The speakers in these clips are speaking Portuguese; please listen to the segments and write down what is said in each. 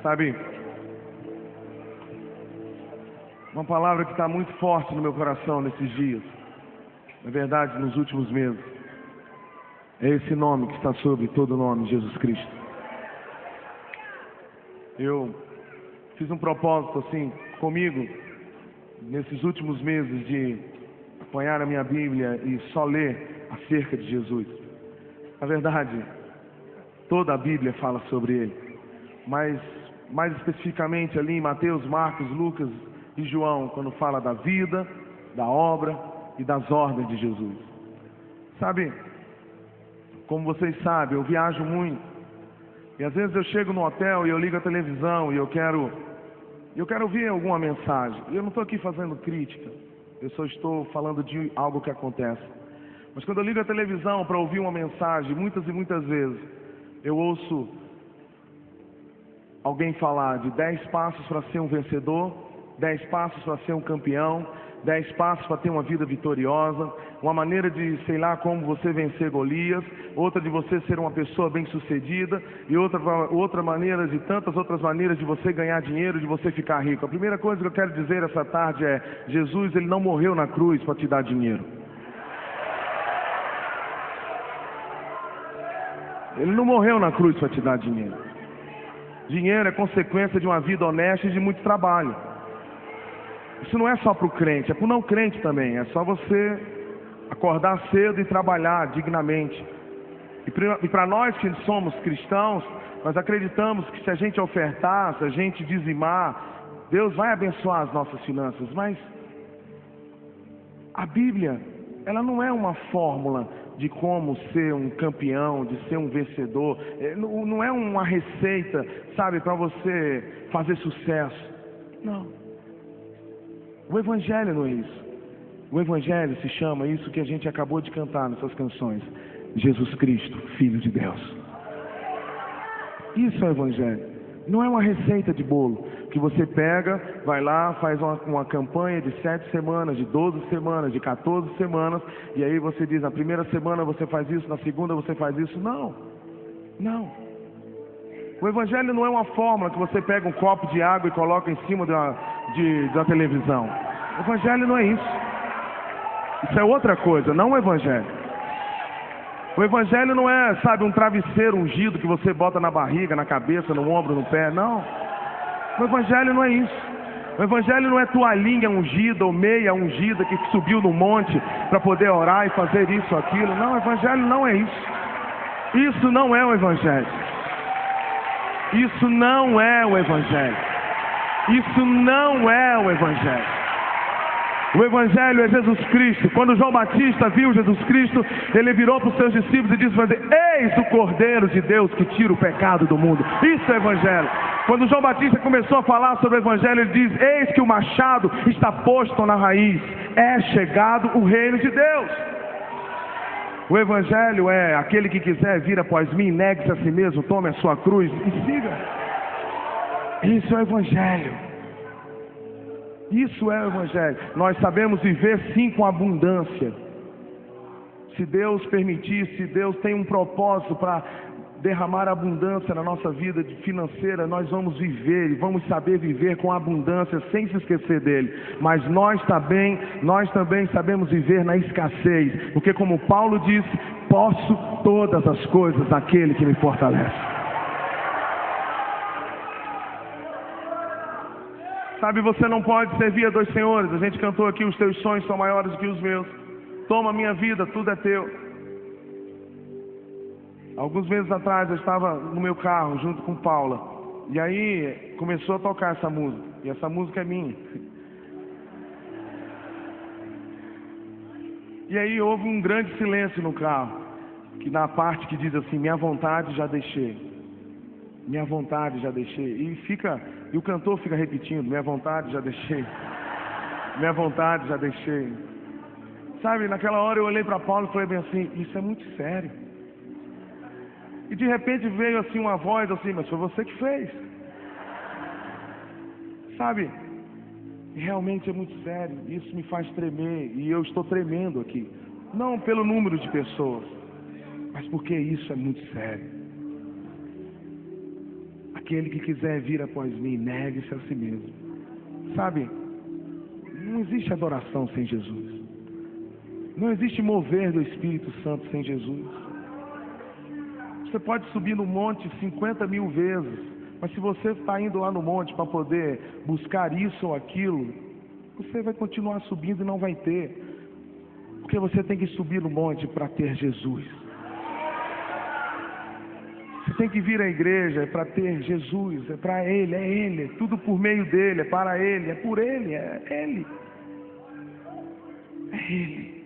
Sabe, uma palavra que está muito forte no meu coração nesses dias, na verdade nos últimos meses, é esse nome que está sobre todo nome, Jesus Cristo. Eu fiz um propósito assim comigo, nesses últimos meses, de apanhar a minha Bíblia e só ler acerca de Jesus. Na verdade, toda a Bíblia fala sobre Ele, mas mais especificamente ali em Mateus, Marcos, Lucas e João, quando fala da vida, da obra e das ordens de Jesus. Sabe, como vocês sabem, eu viajo muito, e às vezes eu chego no hotel e eu ligo a televisão e eu quero ouvir alguma mensagem. E eu não estou aqui fazendo crítica, eu só estou falando de algo que acontece. Mas quando eu ligo a televisão para ouvir uma mensagem, muitas e muitas vezes eu ouço alguém falar de 10 passos para ser um vencedor, 10 passos para ser um campeão, 10 passos para ter uma vida vitoriosa, uma maneira de, sei lá, como você vencer Golias, outra de você ser uma pessoa bem-sucedida, e outra maneira, de tantas outras maneiras de você ganhar dinheiro, de você ficar rico. A primeira coisa que eu quero dizer essa tarde é: Jesus, Ele não morreu na cruz para te dar dinheiro. Ele não morreu na cruz para te dar dinheiro. Dinheiro é consequência de uma vida honesta e de muito trabalho. Isso não é só para o crente, é para o não crente também. É só você acordar cedo e trabalhar dignamente. E para nós que somos cristãos, nós acreditamos que se a gente ofertar, se a gente dizimar, Deus vai abençoar as nossas finanças. Mas a Bíblia, ela não é uma fórmula de como ser um campeão, de ser um vencedor. Não é uma receita, sabe, para você fazer sucesso. Não. O Evangelho não é isso. O Evangelho se chama isso que a gente acabou de cantar nessas canções: Jesus Cristo, Filho de Deus. Isso é o Evangelho. Não é uma receita de bolo que você pega, vai lá, faz uma campanha de 7 semanas, de 12 semanas, de 14 semanas, e aí você diz: na primeira semana você faz isso, na segunda você faz isso. Não, não. O Evangelho não é uma fórmula que você pega um copo de água e coloca em cima da televisão. O Evangelho não é isso. Isso é outra coisa, não o Evangelho. O Evangelho não é, sabe, um travesseiro ungido que você bota na barriga, na cabeça, no ombro, no pé. Não. O Evangelho não é isso. O Evangelho não é toalhinha ungida ou meia ungida que subiu no monte para poder orar e fazer isso ou aquilo. Não, o Evangelho não é isso. Isso não é o Evangelho. Isso não é o Evangelho. Isso não é o Evangelho. O Evangelho é Jesus Cristo. Quando João Batista viu Jesus Cristo, ele virou para os seus discípulos e disse: eis o Cordeiro de Deus que tira o pecado do mundo. Isso é Evangelho. Quando João Batista começou a falar sobre o Evangelho, ele diz: eis que o machado está posto na raiz, é chegado o reino de Deus. O Evangelho é: aquele que quiser vir após mim, negue-se a si mesmo, tome a sua cruz e siga. Isso é o Evangelho. Isso é o Evangelho. Nós sabemos viver sim com abundância. Se Deus permitir, se Deus tem um propósito para derramar abundância na nossa vida financeira, nós vamos viver e vamos saber viver com abundância sem se esquecer dele. Mas nós também sabemos viver na escassez, porque como Paulo disse: posso todas as coisas naquele que me fortalece. Sabe, você não pode servir a dois senhores. A gente cantou aqui: os teus sonhos são maiores do que os meus. Toma a minha vida, tudo é teu. Alguns meses atrás eu estava no meu carro junto com Paula, e aí começou a tocar essa música, e essa música é minha. E aí houve um grande silêncio no carro, que na parte que diz assim: minha vontade já deixei. Minha vontade já deixei. E o cantor fica repetindo: minha vontade já deixei. Minha vontade já deixei. Sabe, naquela hora eu olhei para Paulo e falei bem assim: isso é muito sério. E de repente veio assim uma voz assim: mas foi você que fez. Sabe, E realmente é muito sério. Isso me faz tremer. E eu estou tremendo aqui. Não pelo número de pessoas, mas porque isso é muito sério. Aquele que quiser vir após mim, negue-se a si mesmo. Sabe, não existe adoração sem Jesus. Não existe mover do Espírito Santo sem Jesus. Você pode subir no monte 50 mil vezes, mas se você está indo lá no monte para poder buscar isso ou aquilo, você vai continuar subindo e não vai ter. Porque você tem que subir no monte para ter Jesus. Você tem que vir à igreja para ter Jesus, é para Ele, é tudo por meio dEle, é para Ele, é por Ele, é Ele. É Ele.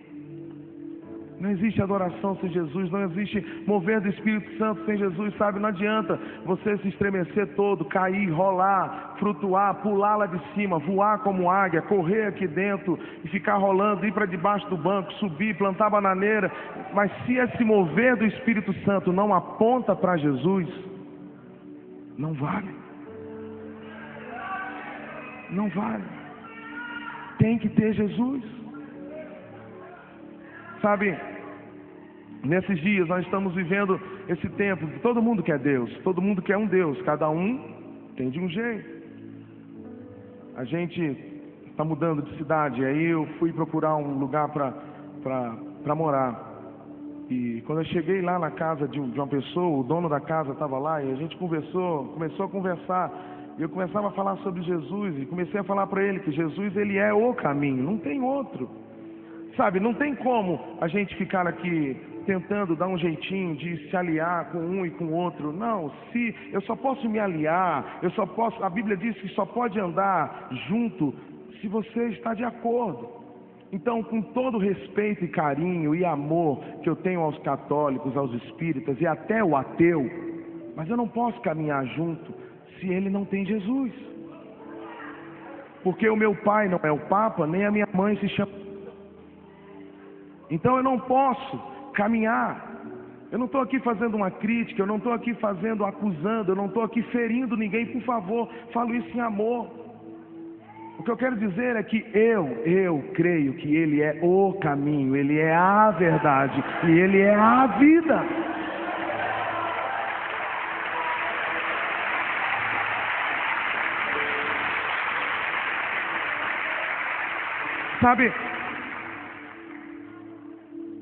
Não existe adoração sem Jesus, não existe mover do Espírito Santo sem Jesus, sabe? Não adianta você se estremecer todo, cair, rolar, flutuar, pular lá de cima, voar como águia, correr aqui dentro e ficar rolando, ir para debaixo do banco, subir, plantar bananeira. Mas se esse mover do Espírito Santo não aponta para Jesus, não vale. Não vale. Tem que ter Jesus. Sabe, nesses dias nós estamos vivendo esse tempo, todo mundo quer Deus, todo mundo quer um Deus, cada um tem de um jeito. A gente está mudando de cidade, aí eu fui procurar um lugar para morar. E quando eu cheguei lá na casa de uma pessoa, o dono da casa estava lá e a gente começou a conversar. E eu começava a falar sobre Jesus e comecei a falar para ele que Jesus, ele é o caminho, não tem outro. Sabe, não tem como a gente ficar aqui tentando dar um jeitinho de se aliar com um e com o outro. Não, se eu só posso me aliar, a Bíblia diz que só pode andar junto se você está de acordo. Então, com todo respeito e carinho e amor que eu tenho aos católicos, aos espíritas e até o ateu, mas eu não posso caminhar junto se ele não tem Jesus. Porque o meu pai não é o Papa, nem a minha mãe se chama. Então eu não posso caminhar. Eu não estou aqui fazendo uma crítica, eu não estou aqui acusando, eu não estou aqui ferindo ninguém, por favor, falo isso em amor. O que eu quero dizer é que eu creio que Ele é o caminho, Ele é a verdade e Ele é a vida. Sabe,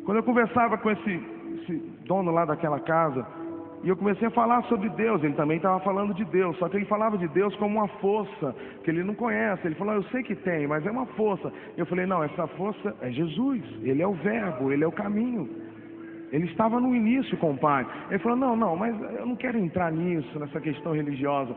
quando eu conversava com esse dono lá daquela casa, e eu comecei a falar sobre Deus, ele também estava falando de Deus, só que ele falava de Deus como uma força, que ele não conhece. Ele falou, eu sei que tem, mas é uma força. Eu falei, não, essa força é Jesus, Ele é o verbo, Ele é o caminho. Ele estava no início com o Pai. Ele falou, não, mas eu não quero entrar nisso, nessa questão religiosa.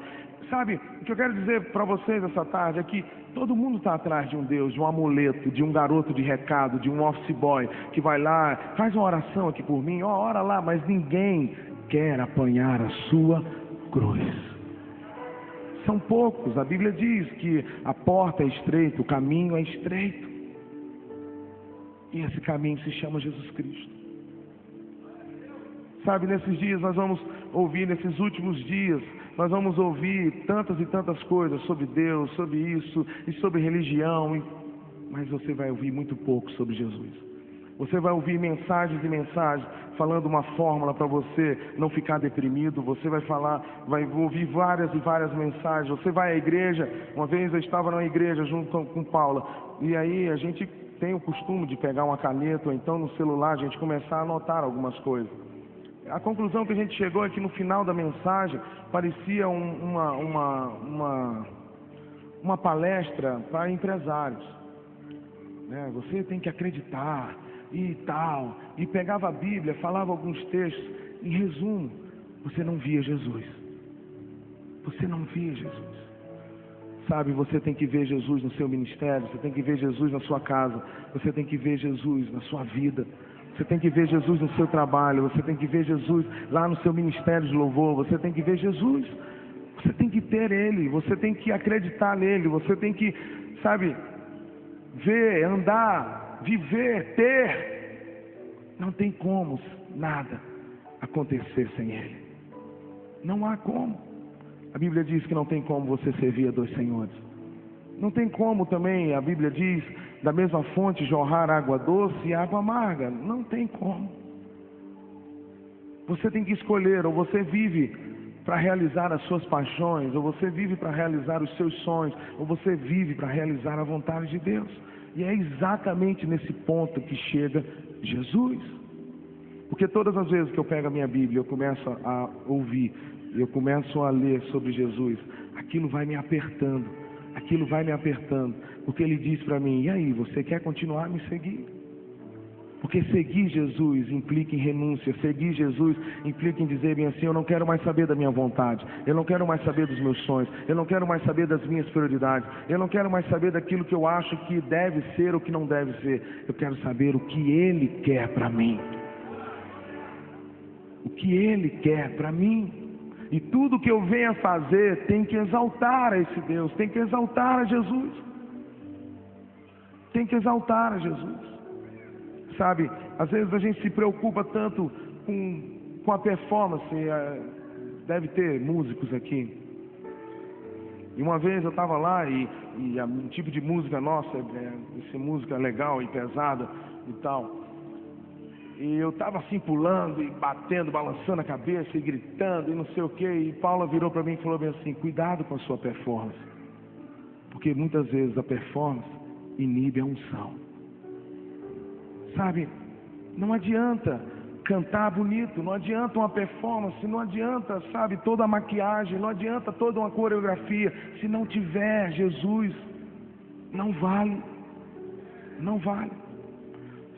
Sabe, o que eu quero dizer para vocês essa tarde é que todo mundo está atrás de um Deus, de um amuleto, de um garoto de recado, de um office boy, que vai lá, faz uma oração aqui por mim, ora lá, mas ninguém quer apanhar a sua cruz. São poucos, a Bíblia diz que a porta é estreita, o caminho é estreito. E esse caminho se chama Jesus Cristo. Sabe, nesses dias nós vamos ouvir, nesses últimos dias, nós vamos ouvir tantas e tantas coisas sobre Deus, sobre isso e sobre religião, mas você vai ouvir muito pouco sobre Jesus. Você vai ouvir mensagens e mensagens falando uma fórmula para você não ficar deprimido. Você vai ouvir várias e várias mensagens. Você vai à igreja. Uma vez eu estava numa igreja junto com Paula, e aí a gente tem o costume de pegar uma caneta ou então no celular a gente começar a anotar algumas coisas. A conclusão que a gente chegou é que no final da mensagem parecia uma palestra para empresários. Você tem que acreditar e tal. E pegava a Bíblia, falava alguns textos. Em resumo, você não via Jesus. Você não via Jesus. Sabe, você tem que ver Jesus no seu ministério, você tem que ver Jesus na sua casa, você tem que ver Jesus na sua vida. Você tem que ver Jesus no seu trabalho, você tem que ver Jesus lá no seu ministério de louvor, você tem que ver Jesus, você tem que ter Ele, você tem que acreditar nele, você tem que, sabe, ver, andar, viver, ter. Não tem como nada acontecer sem Ele. Não há como. A Bíblia diz que não tem como você servir a dois senhores. Não tem como também, a Bíblia diz, da mesma fonte jorrar água doce e água amarga. Não tem como. Você tem que escolher, ou você vive para realizar as suas paixões, ou você vive para realizar os seus sonhos, ou você vive para realizar a vontade de Deus. E é exatamente nesse ponto que chega Jesus. Porque todas as vezes que eu pego a minha Bíblia, eu começo a ouvir, eu começo a ler sobre Jesus, aquilo vai me apertando, porque Ele diz para mim: e aí, você quer continuar a me seguir? Porque seguir Jesus implica em renúncia, seguir Jesus implica em dizer bem assim: eu não quero mais saber da minha vontade, eu não quero mais saber dos meus sonhos, eu não quero mais saber das minhas prioridades, eu não quero mais saber daquilo que eu acho que deve ser ou que não deve ser. Eu quero saber o que Ele quer para mim. O que Ele quer para mim. E tudo que eu venha fazer tem que exaltar a esse Deus, tem que exaltar a Jesus. Tem que exaltar a Jesus. Sabe, às vezes a gente se preocupa tanto com a performance. Deve ter músicos aqui. E uma vez eu estava lá e um tipo de música nossa, essa música legal e pesada e tal. E eu estava assim pulando e batendo, balançando a cabeça e gritando e não sei o que. E Paula virou para mim e falou bem assim: cuidado com a sua performance. Porque muitas vezes a performance inibe a unção. Sabe, não adianta cantar bonito, não adianta uma performance, não adianta, sabe, toda a maquiagem, não adianta toda uma coreografia. Se não tiver Jesus, não vale. Não vale.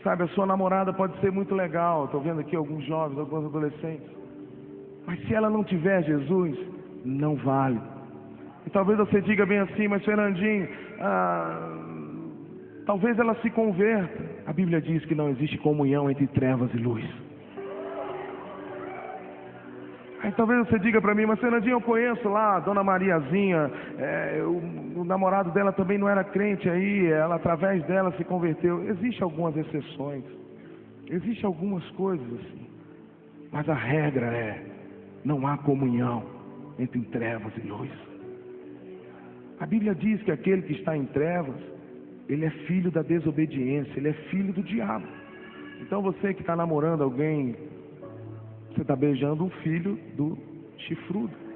Sabe, a sua namorada pode ser muito legal, estou vendo aqui alguns jovens, alguns adolescentes, mas se ela não tiver Jesus, não vale. E talvez você diga bem assim: mas Fernandinho, talvez ela se converta. A Bíblia diz que não existe comunhão entre trevas e luz. Aí talvez você diga para mim: mas Fernandinho, eu conheço lá a Dona Mariazinha, o namorado dela também não era crente aí, ela através dela se converteu. Existem algumas exceções, existem algumas coisas assim, mas a regra é: não há comunhão entre trevas e luz. A Bíblia diz que aquele que está em trevas, ele é filho da desobediência, ele é filho do diabo. Então você que está namorando alguém, você está beijando um filho do chifrudo.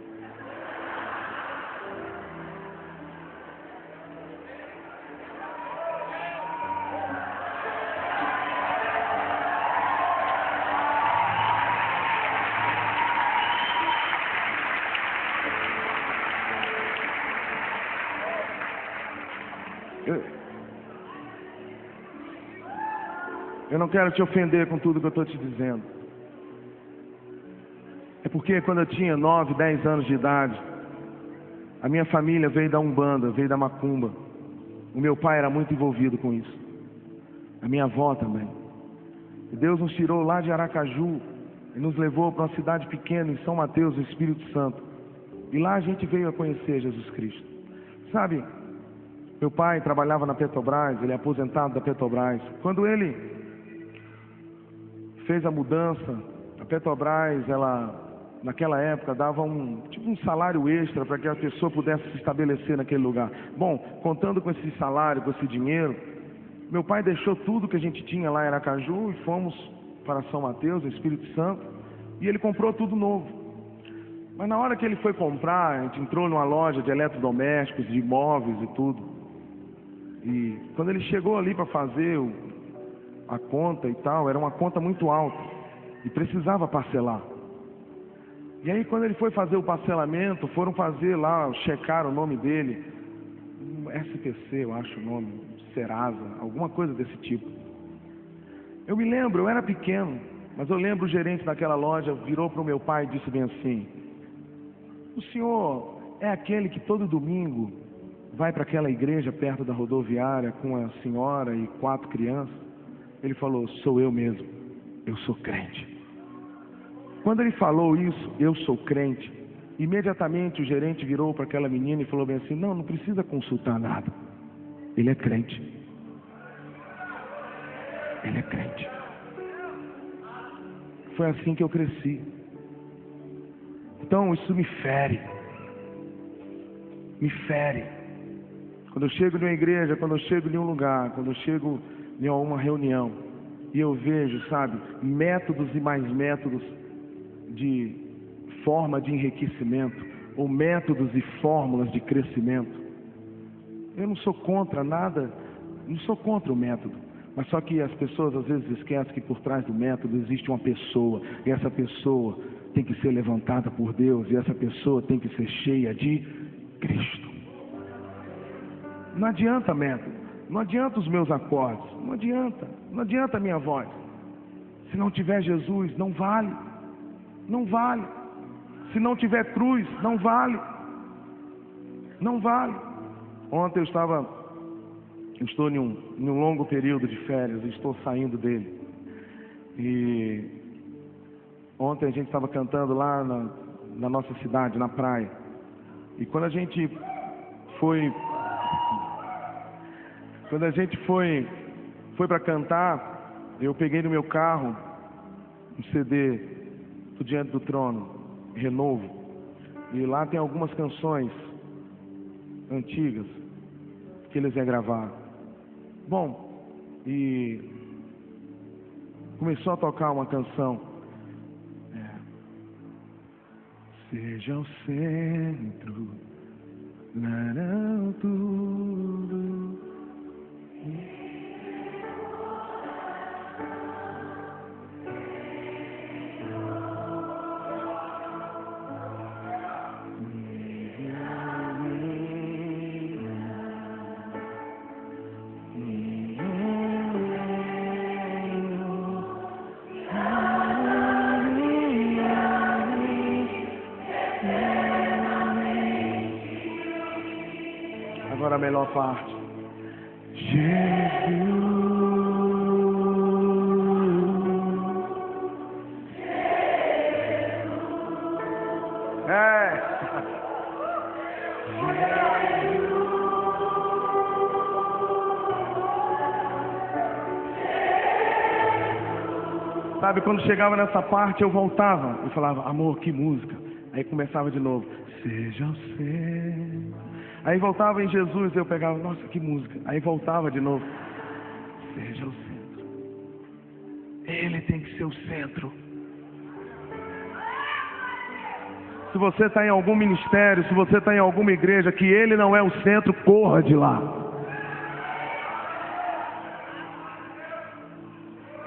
Eu não quero te ofender com tudo que eu estou te dizendo. É porque quando eu tinha 9, 10 anos de idade, a minha família veio da Umbanda, veio da Macumba. O meu pai era muito envolvido com isso. A minha avó também. E Deus nos tirou lá de Aracaju e nos levou para uma cidade pequena, em São Mateus, no Espírito Santo. E lá a gente veio a conhecer Jesus Cristo. Sabe, meu pai trabalhava na Petrobras, ele é aposentado da Petrobras. Quando ele fez a mudança, a Petrobras, ela naquela época dava um salário extra para que a pessoa pudesse se estabelecer naquele lugar. Bom, contando com esse salário, com esse dinheiro, meu pai deixou tudo que a gente tinha lá em Aracaju e fomos para São Mateus, no Espírito Santo, e ele comprou tudo novo. Mas na hora que ele foi comprar, a gente entrou numa loja de eletrodomésticos, de imóveis e tudo. E quando ele chegou ali para fazer a conta e tal, era uma conta muito alta e precisava parcelar. E aí quando ele foi fazer o parcelamento, foram fazer lá, checar o nome dele, SPC, eu acho o nome, Serasa, alguma coisa desse tipo. Eu me lembro, eu era pequeno, mas eu lembro o gerente daquela loja virou para o meu pai e disse bem assim: o senhor é aquele que todo domingo vai para aquela igreja perto da rodoviária com a senhora e 4 crianças? Ele falou: sou eu mesmo, eu sou crente. Quando ele falou isso, eu sou crente, imediatamente o gerente virou para aquela menina e falou bem assim: não precisa consultar nada, ele é crente. Ele é crente. Foi assim que eu cresci. Então isso me fere. Me fere. Quando eu chego em uma igreja, quando eu chego em um lugar, quando eu chego em uma reunião, e eu vejo, sabe, métodos e mais métodos de forma de enriquecimento, ou métodos e fórmulas de crescimento. Eu não sou contra nada, não sou contra o método, mas só que as pessoas às vezes esquecem que por trás do método existe uma pessoa, e essa pessoa tem que ser levantada por Deus, e essa pessoa tem que ser cheia de Cristo. Não adianta método, não adianta os meus acordes, não adianta a minha voz. Se não tiver Jesus, não vale, não vale. Se não tiver cruz, não vale, não vale. Ontem eu estou em um longo período de férias, estou saindo dele. E ontem a gente estava cantando lá na nossa cidade, na praia. E quando a gente foi para cantar, eu peguei no meu carro um CD do Diante do Trono, Renovo. E lá tem algumas canções antigas que eles regravaram. Bom, e começou a tocar uma canção. Seja o centro, não tudo. Agora a melhor parte. Jesus. Sabe, quando chegava nessa parte eu voltava e falava, amor, que música. Aí começava de novo, seja o centro. Aí voltava em Jesus, eu pegava, nossa, que música. Aí voltava de novo, seja o centro. Ele tem que ser o centro. Se você está em algum ministério, se você está em alguma igreja que ele não é o centro, corra de lá.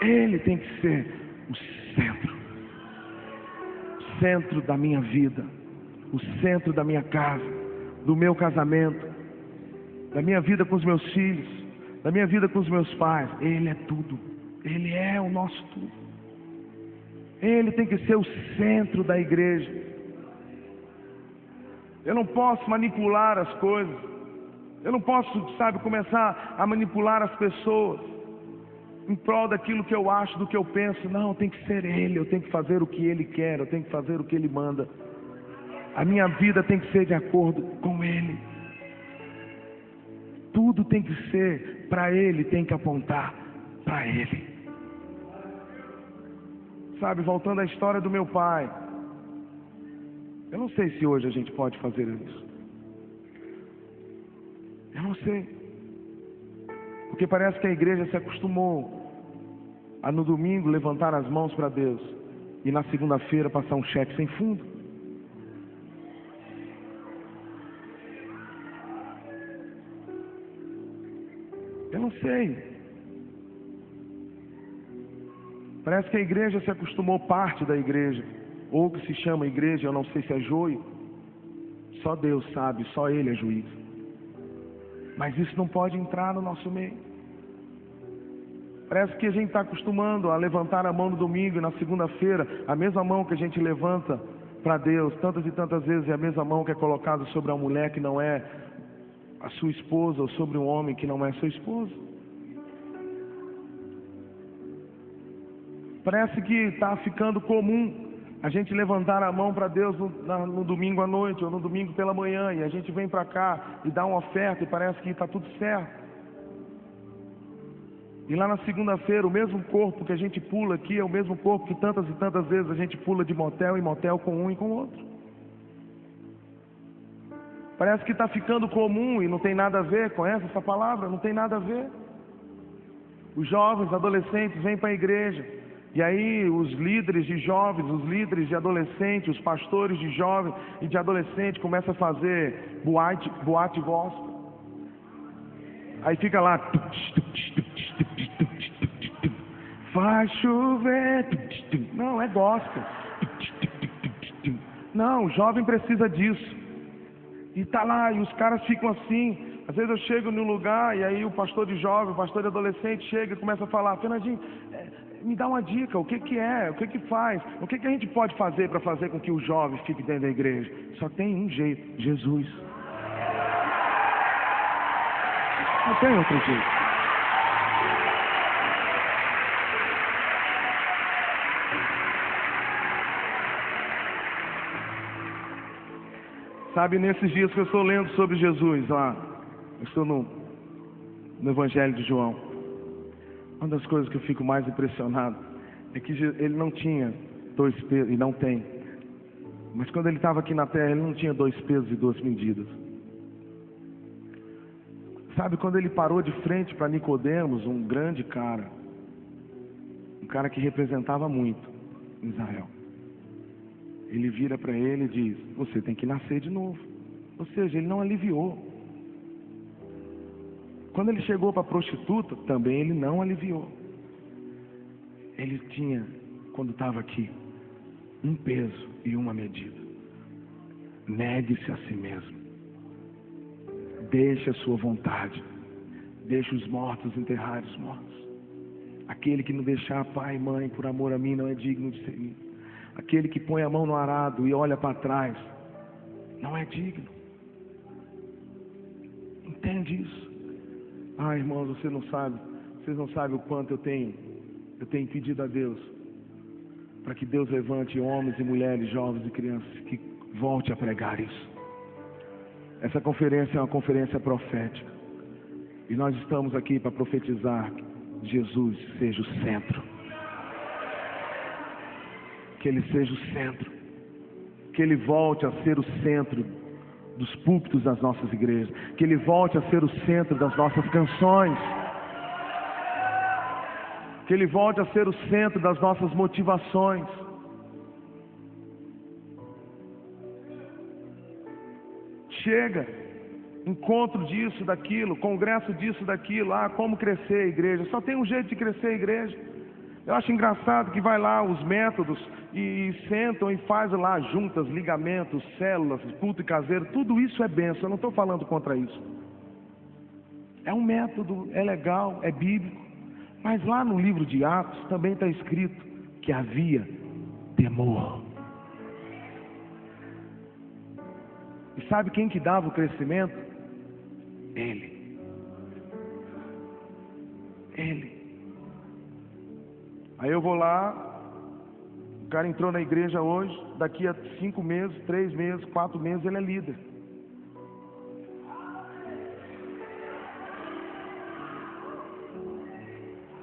Ele tem que ser o centro. O centro da minha vida. O centro da minha casa. Do meu casamento. Da minha vida com os meus filhos. Da minha vida com os meus pais. Ele é tudo. Ele é o nosso tudo. Ele tem que ser o centro da igreja. Eu não posso manipular as coisas. Eu não posso, sabe, começar a manipular as pessoas em prol daquilo que eu acho, do que eu penso. Não, tem que ser Ele. Eu tenho que fazer o que Ele quer. Eu tenho que fazer o que Ele manda. A minha vida tem que ser de acordo com Ele. Tudo tem que ser para Ele, tem que apontar para Ele. Sabe, voltando à história do meu pai. Eu não sei se hoje a gente pode fazer isso. Eu não sei. Porque parece que a igreja se acostumou a no domingo levantar as mãos para Deus e na segunda-feira passar um cheque sem fundo. Eu não sei. Parece que a igreja se acostumou, parte da igreja, ou que se chama igreja, eu não sei se é joio. Só Deus sabe, só Ele é juiz. Mas isso não pode entrar no nosso meio. Parece que a gente está acostumando a levantar a mão no domingo e na segunda-feira, a mesma mão que a gente levanta para Deus, tantas e tantas vezes é a mesma mão que é colocada sobre a mulher que não é a sua esposa, ou sobre um homem que não é seu esposo. Parece que está ficando comum a gente levantar a mão para Deus no domingo à noite ou no domingo pela manhã, e a gente vem para cá e dá uma oferta e parece que está tudo certo. E lá na segunda-feira o mesmo corpo que a gente pula aqui é o mesmo corpo que tantas e tantas vezes a gente pula de motel em motel com um e com o outro. Parece que está ficando comum e não tem nada a ver. Conhece essa palavra? Não tem nada a ver. Os jovens, adolescentes vêm para a igreja. E aí os líderes de jovens, os líderes de adolescentes, os pastores de jovens e de adolescente começam a fazer boate gospel. Aí fica lá, faz chover. Não, é gospel. Não, o jovem precisa disso. E tá lá, e os caras ficam assim. Às vezes eu chego num lugar e aí o pastor de jovem, o pastor de adolescente chega e começa a falar: Fernandinho, me dá uma dica, o que que é, o que que faz, o que que a gente pode fazer para fazer com que o jovem fique dentro da igreja? Só tem um jeito: Jesus. Não tem outro jeito. Sabe, nesses dias que eu estou lendo sobre Jesus lá, eu estou no Evangelho de João, uma das coisas que eu fico mais impressionado é que ele não tinha 2 pesos, e não tem, mas quando ele estava aqui na terra, ele não tinha 2 pesos e 2 medidas. Sabe, quando ele parou de frente para Nicodemos, um grande cara, um cara que representava muito em Israel, ele vira para ele e diz: você tem que nascer de novo. Ou seja, ele não aliviou. Quando ele chegou para a prostituta, também ele não aliviou. Ele tinha, quando estava aqui, 1 peso e 1 medida. Negue-se a si mesmo. Deixe a sua vontade. Deixe os mortos enterrar os mortos. Aquele que não deixar pai e mãe por amor a mim não é digno de ser mim. Aquele que põe a mão no arado e olha para trás não é digno. Entende isso? Ah, irmãos, vocês não sabem o quanto eu tenho pedido a Deus para que Deus levante homens e mulheres, jovens e crianças que volte a pregar isso. Essa conferência é uma conferência profética e nós estamos aqui para profetizar que Jesus seja o centro. Que Ele seja o centro, que Ele volte a ser o centro dos púlpitos das nossas igrejas, que Ele volte a ser o centro das nossas canções, que Ele volte a ser o centro das nossas motivações. Chega, encontro disso, daquilo, congresso disso, daquilo, como crescer a igreja, só tem um jeito de crescer a igreja. Eu acho engraçado que vai lá os métodos e sentam e fazem lá juntas, ligamentos, células, culto e caseiro. Tudo isso é bênção, eu não estou falando contra isso. É um método, é legal, é bíblico. Mas lá no livro de Atos também está escrito que havia temor. E sabe quem que dava o crescimento? Ele. Ele. Aí eu vou lá, o cara entrou na igreja hoje, daqui a 5 meses, 3 meses, 4 meses, ele é líder.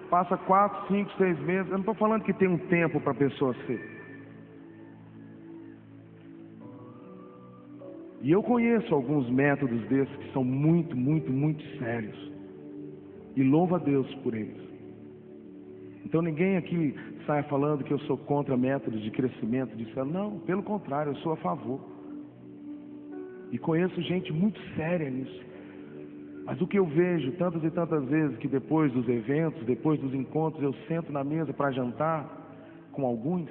Passa 4, 5, 6 meses, eu não estou falando que tem um tempo para a pessoa ser. E eu conheço alguns métodos desses que são muito, muito, muito sérios. E louvo a Deus por eles. Então ninguém aqui saia falando que eu sou contra métodos de crescimento de célula. Não, pelo contrário, eu sou a favor. E conheço gente muito séria nisso. Mas o que eu vejo tantas e tantas vezes, que depois dos eventos, depois dos encontros, eu sento na mesa para jantar com alguns,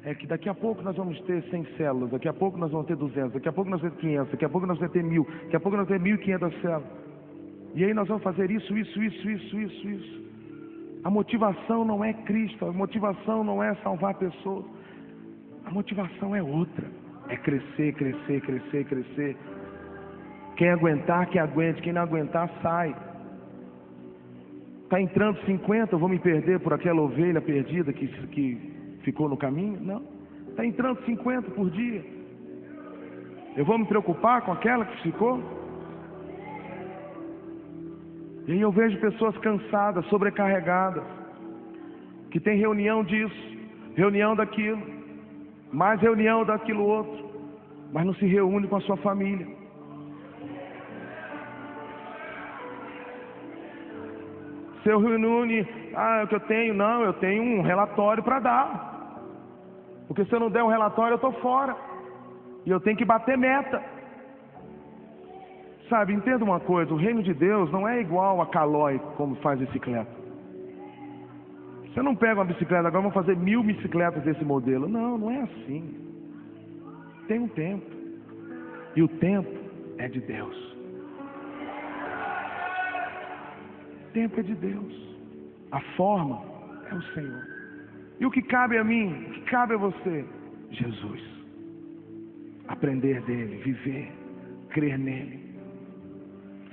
é que daqui a pouco nós vamos ter 100 células, daqui a pouco nós vamos ter 200, daqui a pouco nós vamos ter 500, daqui a pouco nós vamos ter 1000, daqui a pouco nós vamos ter 1500 células. E aí nós vamos fazer isso. A motivação não é Cristo, a motivação não é salvar pessoas. A motivação é outra, é crescer. Quem aguentar, que aguente, quem não aguentar, sai. Está entrando 50, eu vou me perder por aquela ovelha perdida que ficou no caminho? Não, está entrando 50 por dia. Eu vou me preocupar com aquela que ficou? E aí eu vejo pessoas cansadas, sobrecarregadas, que tem reunião disso, reunião daquilo, mais reunião daquilo outro. mas não se reúne com a sua família. Se eu reúne, é o que eu tenho? Não, eu tenho um relatório para dar. Porque se eu não der um relatório, eu estou fora. E eu tenho que bater meta. Sabe, entenda uma coisa, o reino de Deus não é igual a Calói, como faz bicicleta. Você não pega uma bicicleta, agora vamos fazer 1000 bicicletas desse modelo. Não, não é assim. Tem um tempo. E o tempo é de Deus. O tempo é de Deus. A forma é o Senhor. E o que cabe a mim, o que cabe a você? Jesus. Aprender dele, viver, crer nele.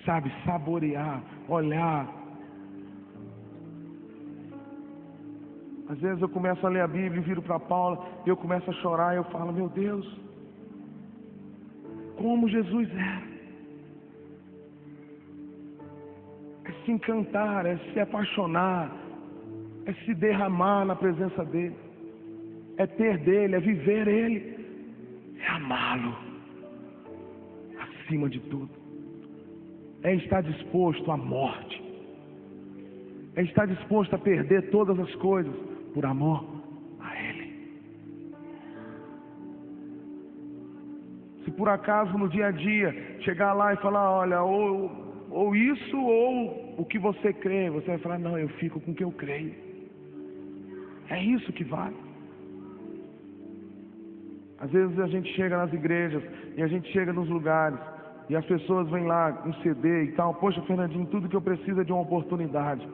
Sabe, saborear, olhar. Às vezes eu começo a ler a Bíblia e viro para Paula e eu começo a chorar e eu falo, meu Deus, como Jesus é. É se encantar, é se apaixonar, é se derramar na presença dele, é ter dele, é viver ele, é amá-lo acima de tudo, é estar disposto à morte, é estar disposto a perder todas as coisas por amor a ele. Se por acaso no dia a dia chegar lá e falar, olha, ou isso ou o que você crê, você vai falar, não, eu fico com o que eu creio. É isso que vale. Às vezes a gente chega nas igrejas e a gente chega nos lugares e as pessoas vêm lá com CD e tal, poxa, Fernandinho, tudo que eu preciso é de uma oportunidade.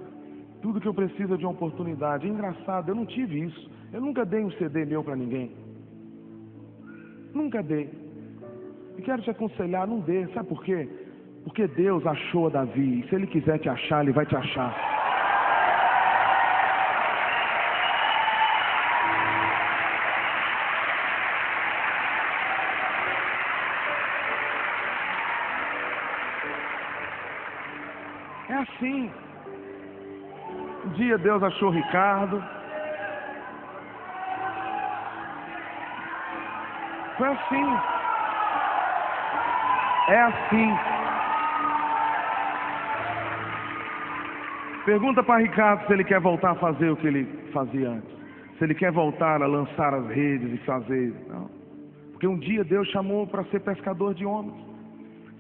Tudo que eu preciso é de uma oportunidade. É engraçado, eu não tive isso. Eu nunca dei um CD meu para ninguém. Nunca dei. E quero te aconselhar, não dê. Sabe por quê? Porque Deus achou Davi. E se Ele quiser te achar, Ele vai te achar. É assim. Um dia Deus achou Ricardo. Foi assim. É assim. Pergunta para Ricardo se ele quer voltar a fazer o que ele fazia antes. Se ele quer voltar a lançar as redes e fazer. Não. Porque um dia Deus chamou para ser pescador de homens.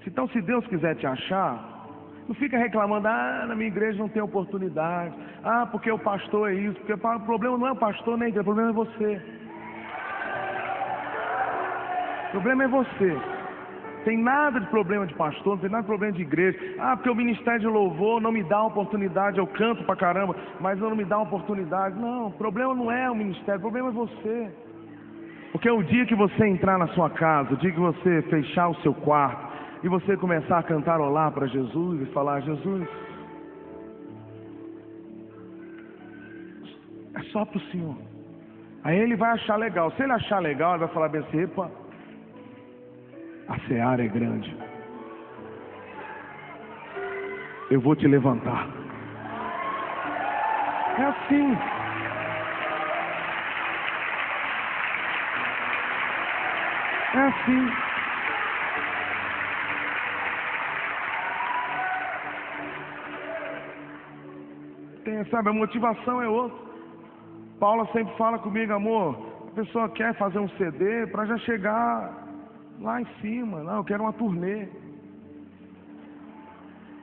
Então, se Deus quiser te achar, não fica reclamando, na minha igreja não tem oportunidade. Porque o pastor é isso. Porque o problema não é o pastor nem a igreja, o problema é você. O problema é você. Tem nada de problema de pastor, não tem nada de problema de igreja. Porque o ministério de louvor não me dá oportunidade, eu canto pra caramba, mas não me dá oportunidade. Não, o problema não é o ministério, o problema é você. Porque o dia que você entrar na sua casa, o dia que você fechar o seu quarto, e você começar a cantarolar para Jesus e falar, Jesus, é só para o Senhor. Aí ele vai achar legal. Se ele achar legal, ele vai falar bem assim, epa, a seara é grande. Eu vou te levantar. É assim. É assim. Sabe, a motivação é outra. Paula sempre fala comigo, amor, a pessoa quer fazer um CD para já chegar lá em cima. Não, eu quero uma turnê.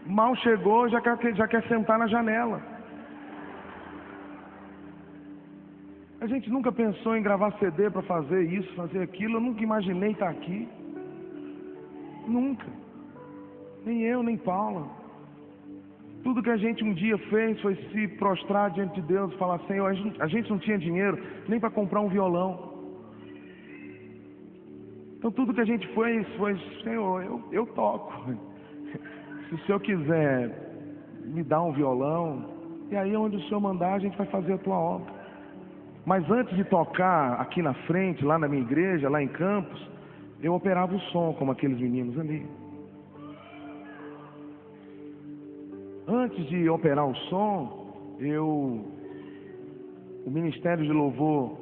Mal chegou, já quer sentar na janela. A gente nunca pensou em gravar CD para fazer isso, fazer aquilo. Eu nunca imaginei estar aqui. Nunca. Nem eu, nem Paula. Tudo que a gente um dia fez foi se prostrar diante de Deus e falar, Senhor, a gente não tinha dinheiro nem para comprar um violão. Então tudo que a gente fez foi, Senhor, eu toco. Se o Senhor quiser me dar um violão, e aí onde o Senhor mandar a gente vai fazer a tua obra. Mas antes de tocar aqui na frente, lá na minha igreja, lá em Campos, eu operava o som como aqueles meninos ali. Antes de operar o som, o Ministério de Louvor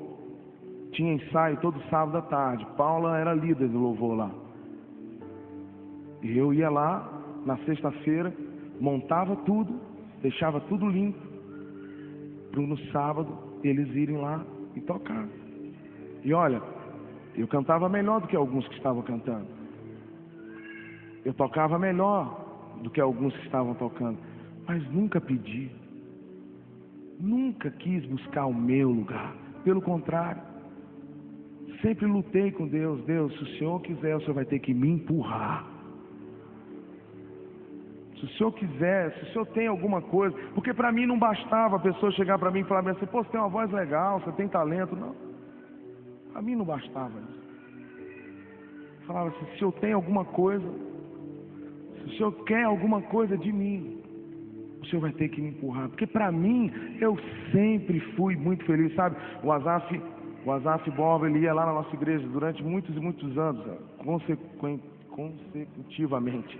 tinha ensaio todo sábado à tarde. Paula era líder do louvor lá. E eu ia lá na sexta-feira, montava tudo, deixava tudo limpo, para no sábado eles irem lá e tocar. E olha, eu cantava melhor do que alguns que estavam cantando. Eu tocava melhor do que alguns que estavam tocando. Mas nunca pedi. Nunca quis buscar o meu lugar. Pelo contrário, sempre lutei com Deus. Deus, se o Senhor quiser, o Senhor vai ter que me empurrar. Se o Senhor quiser, se o Senhor tem alguma coisa. Porque para mim não bastava a pessoa chegar para mim e falar assim: pô, você tem uma voz legal, você tem talento. Não. Para mim não bastava isso. Eu falava assim: se o Senhor tem alguma coisa, se o Senhor quer alguma coisa de mim, o Senhor vai ter que me empurrar. Porque para mim, eu sempre fui muito feliz, sabe? O Azaf Borba, ele ia lá na nossa igreja durante muitos e muitos anos, consecutivamente.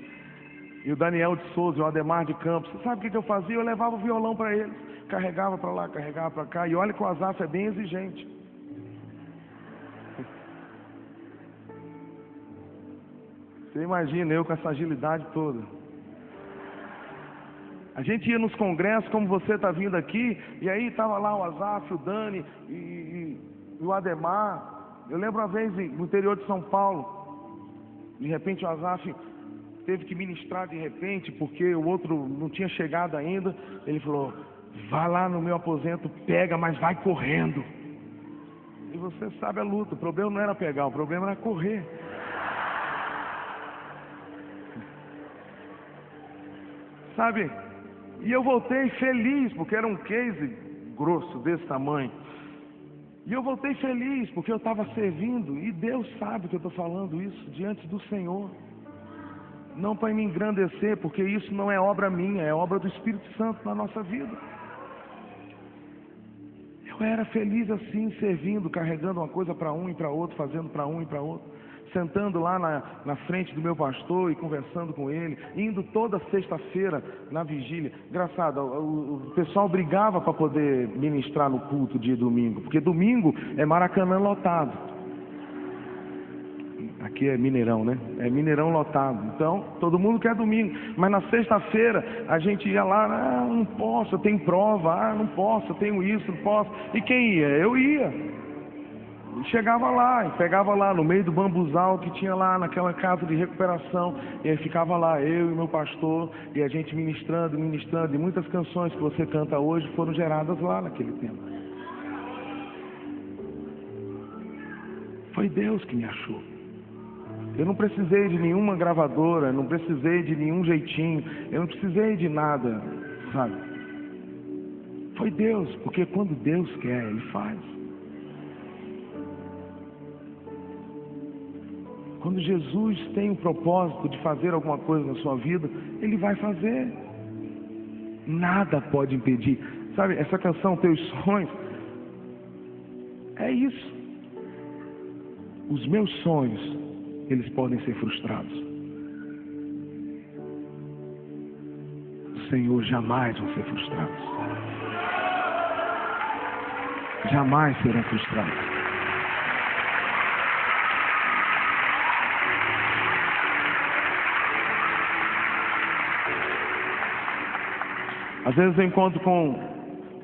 E o Daniel de Souza, o Ademar de Campos, você sabe o que eu fazia? Eu levava o violão para eles, carregava para lá, carregava para cá. E olha que o Azaf é bem exigente. Você imagina eu com essa agilidade toda. A gente ia nos congressos, como você está vindo aqui, e aí estava lá o Azaf, o Dani e o Ademar. Eu lembro uma vez no interior de São Paulo, de repente o Azaf teve que ministrar de repente, porque o outro não tinha chegado ainda. Ele falou: vai lá no meu aposento, pega, mas vai correndo. E você sabe a luta, o problema não era pegar, o problema era correr. Sabe? E eu voltei feliz, porque era um case grosso desse tamanho. E eu voltei feliz, porque eu estava servindo, e Deus sabe que eu estou falando isso diante do Senhor. Não para me engrandecer, porque isso não é obra minha, é obra do Espírito Santo na nossa vida. Eu era feliz assim, servindo, carregando uma coisa para um e para outro, fazendo para um e para outro. Sentando lá na frente do meu pastor e conversando com ele, indo toda sexta-feira na vigília. Engraçado, o pessoal brigava para poder ministrar no culto de domingo, porque domingo é Maracanã lotado. Aqui é Mineirão, né? É Mineirão lotado. Então, todo mundo quer domingo. Mas na sexta-feira, a gente ia lá: não posso, eu tenho prova. Não posso, eu tenho isso, não posso. E quem ia? Eu ia. E chegava lá, e pegava lá no meio do bambuzal que tinha lá naquela casa de recuperação. E aí ficava lá, eu e meu pastor, e a gente ministrando. E muitas canções que você canta hoje foram geradas lá naquele tempo. Foi Deus que me achou. Eu não precisei de nenhuma gravadora, não precisei de nenhum jeitinho, eu não precisei de nada, sabe? Foi Deus, porque quando Deus quer, Ele faz. Quando Jesus tem o propósito de fazer alguma coisa na sua vida, Ele vai fazer. Nada pode impedir. Sabe, essa canção, Teus Sonhos, é isso. Os meus sonhos, eles podem ser frustrados. O Senhor jamais vão ser frustrados. Jamais serão frustrados. Às vezes eu encontro com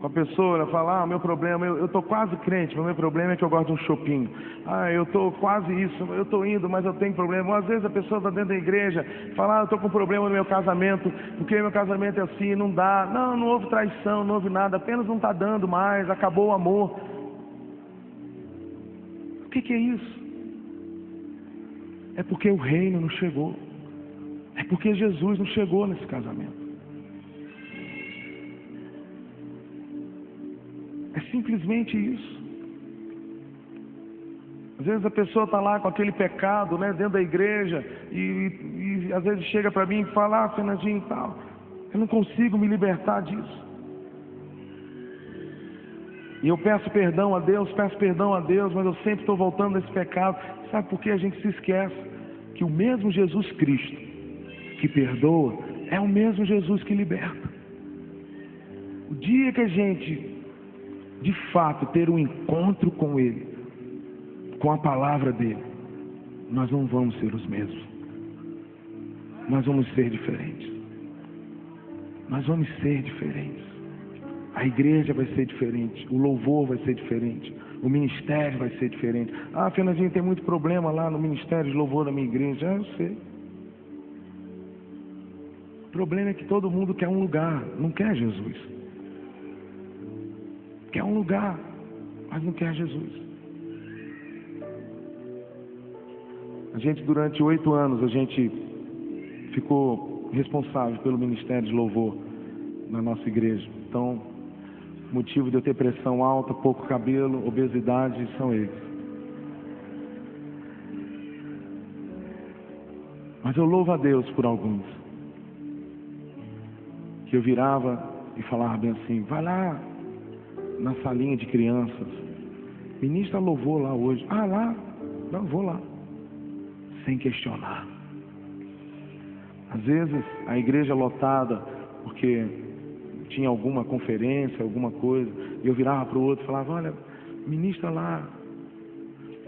a pessoa, ela fala: meu problema, eu estou quase crente, mas meu problema é que eu gosto de um shopping. Eu estou quase isso, eu estou indo, mas eu tenho problema. Ou às vezes a pessoa está dentro da igreja, fala: eu estou com problema no meu casamento, porque meu casamento é assim, não dá. Não houve traição, não houve nada, apenas não está dando mais, acabou o amor. O que é isso? É porque o reino não chegou. É porque Jesus não chegou nesse casamento. É simplesmente isso. Às vezes a pessoa está lá com aquele pecado, né, dentro da igreja, e às vezes chega para mim e fala: Fernandinho e tal, eu não consigo me libertar disso. E eu peço perdão a Deus, mas eu sempre estou voltando nesse pecado. Sabe por que a gente se esquece? Que o mesmo Jesus Cristo que perdoa é o mesmo Jesus que liberta. O dia que a gente de fato ter um encontro com Ele, com a palavra dele, nós não vamos ser os mesmos. Nós vamos ser diferentes. Nós vamos ser diferentes. A igreja vai ser diferente. O louvor vai ser diferente. O ministério vai ser diferente. Ah, Fernandinho, tem muito problema lá no ministério de louvor da minha igreja. Eu sei. O problema é que todo mundo quer um lugar, não quer Jesus. Quer um lugar, mas não quer Jesus. A gente, durante 8 anos, a gente ficou responsável pelo ministério de louvor na nossa igreja. Então, motivo de eu ter pressão alta, pouco cabelo, obesidade, são eles. Mas eu louvo a Deus por alguns. Que eu virava e falava bem assim: vai lá na salinha de crianças, ministra louvor lá hoje. Ah, lá? Não, vou lá. Sem questionar. Às vezes a igreja lotada, porque tinha alguma conferência, alguma coisa, e eu virava para o outro e falava: olha, ministra lá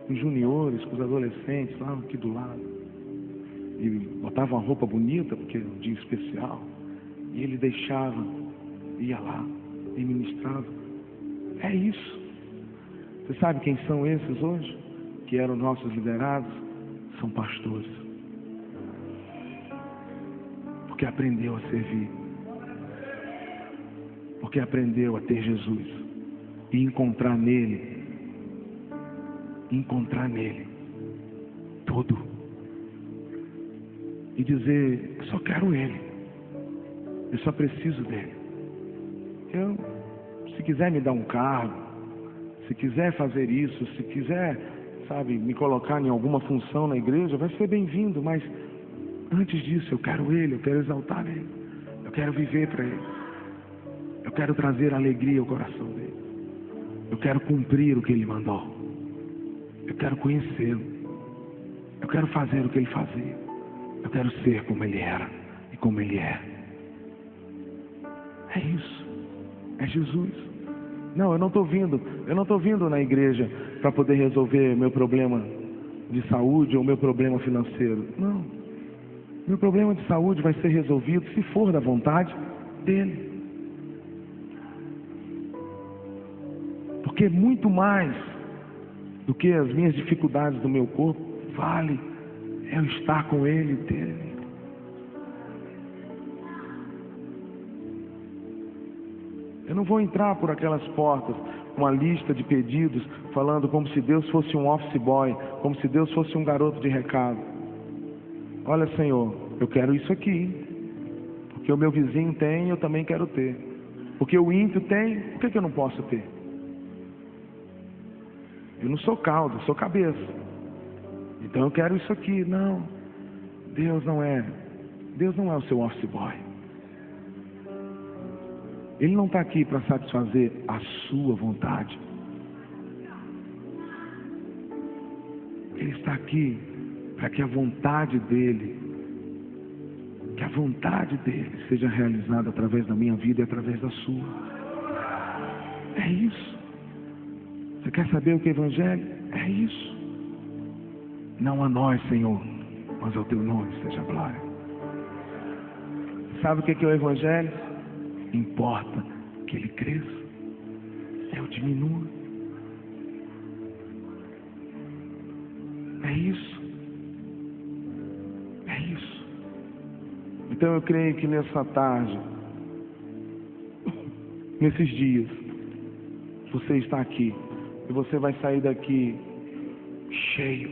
com os juniores, com os adolescentes, lá aqui do lado. E botava uma roupa bonita, porque era um dia especial, e ele deixava, ia lá e ministrava. É isso. Você sabe quem são esses hoje? Que eram nossos liderados? São pastores. Porque aprendeu a servir. Porque aprendeu a ter Jesus. E encontrar nele tudo. E dizer: eu só quero ele. Eu só preciso dele. Se quiser me dar um carro, se quiser fazer isso, se quiser, sabe, me colocar em alguma função na igreja, vai ser bem-vindo, mas antes disso eu quero ele, eu quero exaltar ele, eu quero viver para ele, eu quero trazer alegria ao coração dele, eu quero cumprir o que ele mandou, eu quero conhecê-lo, eu quero fazer o que ele fazia, eu quero ser como ele era e como ele é. É isso, é Jesus. Não, eu não estou vindo na igreja para poder resolver meu problema de saúde ou meu problema financeiro. Não, meu problema de saúde vai ser resolvido se for da vontade dele. Porque muito mais do que as minhas dificuldades do meu corpo, vale eu estar com ele e ter ele. Eu não vou entrar por aquelas portas com uma lista de pedidos, falando como se Deus fosse um office boy, como se Deus fosse um garoto de recado. Olha, Senhor, eu quero isso aqui, porque o meu vizinho tem, eu também quero ter. Porque o ímpio tem, por que eu não posso ter? Eu não sou caldo, eu sou cabeça. Então eu quero isso aqui. Não, Deus não é o seu office boy. Ele não está aqui para satisfazer a sua vontade. Ele está aqui para que a vontade dele seja realizada através da minha vida e através da sua. É isso. Você quer saber o que é Evangelho? É isso. Não a nós, Senhor, mas ao teu nome seja a glória. Sabe o que é o Evangelho? Importa que ele cresça, eu diminua. É isso. É isso. Então eu creio que nessa tarde, nesses dias, você está aqui e você vai sair daqui cheio,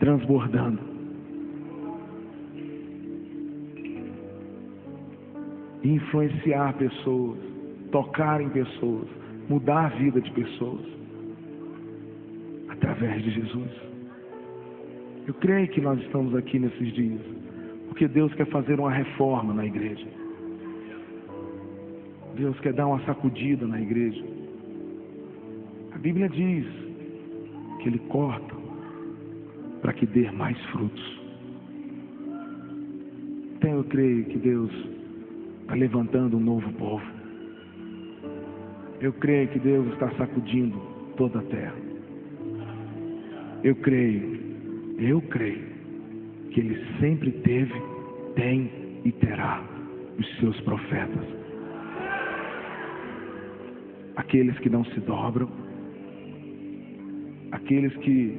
transbordando. Influenciar pessoas, tocar em pessoas, mudar a vida de pessoas através de Jesus. Eu creio que nós estamos aqui nesses dias porque Deus quer fazer uma reforma na igreja. Deus quer dar uma sacudida na igreja. A Bíblia diz que Ele corta para que dê mais frutos. Então eu creio que Deus está levantando um novo povo. Eu creio que Deus está sacudindo toda a terra. eu creio que Ele sempre teve, tem e terá os seus profetas. Aqueles que não se dobram, aqueles que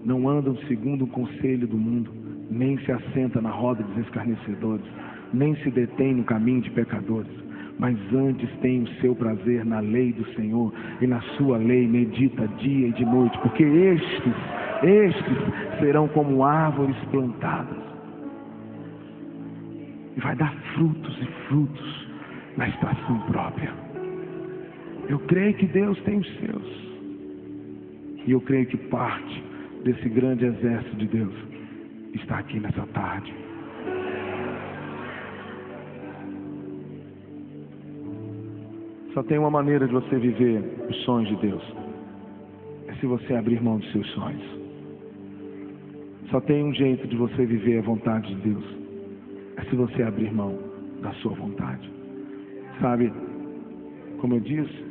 não andam segundo o conselho do mundo, nem se assenta na roda dos escarnecedores, nem se detém no caminho de pecadores, mas antes tem o seu prazer na lei do Senhor, e na sua lei medita dia e de noite, porque estes serão como árvores plantadas, e vai dar frutos e frutos na estação própria. Eu creio que Deus tem os seus, e eu creio que parte desse grande exército de Deus está aqui nessa tarde. Só tem uma maneira de você viver os sonhos de Deus, é se você abrir mão dos seus sonhos. Só tem um jeito de você viver a vontade de Deus, é se você abrir mão da sua vontade. Sabe, como eu disse,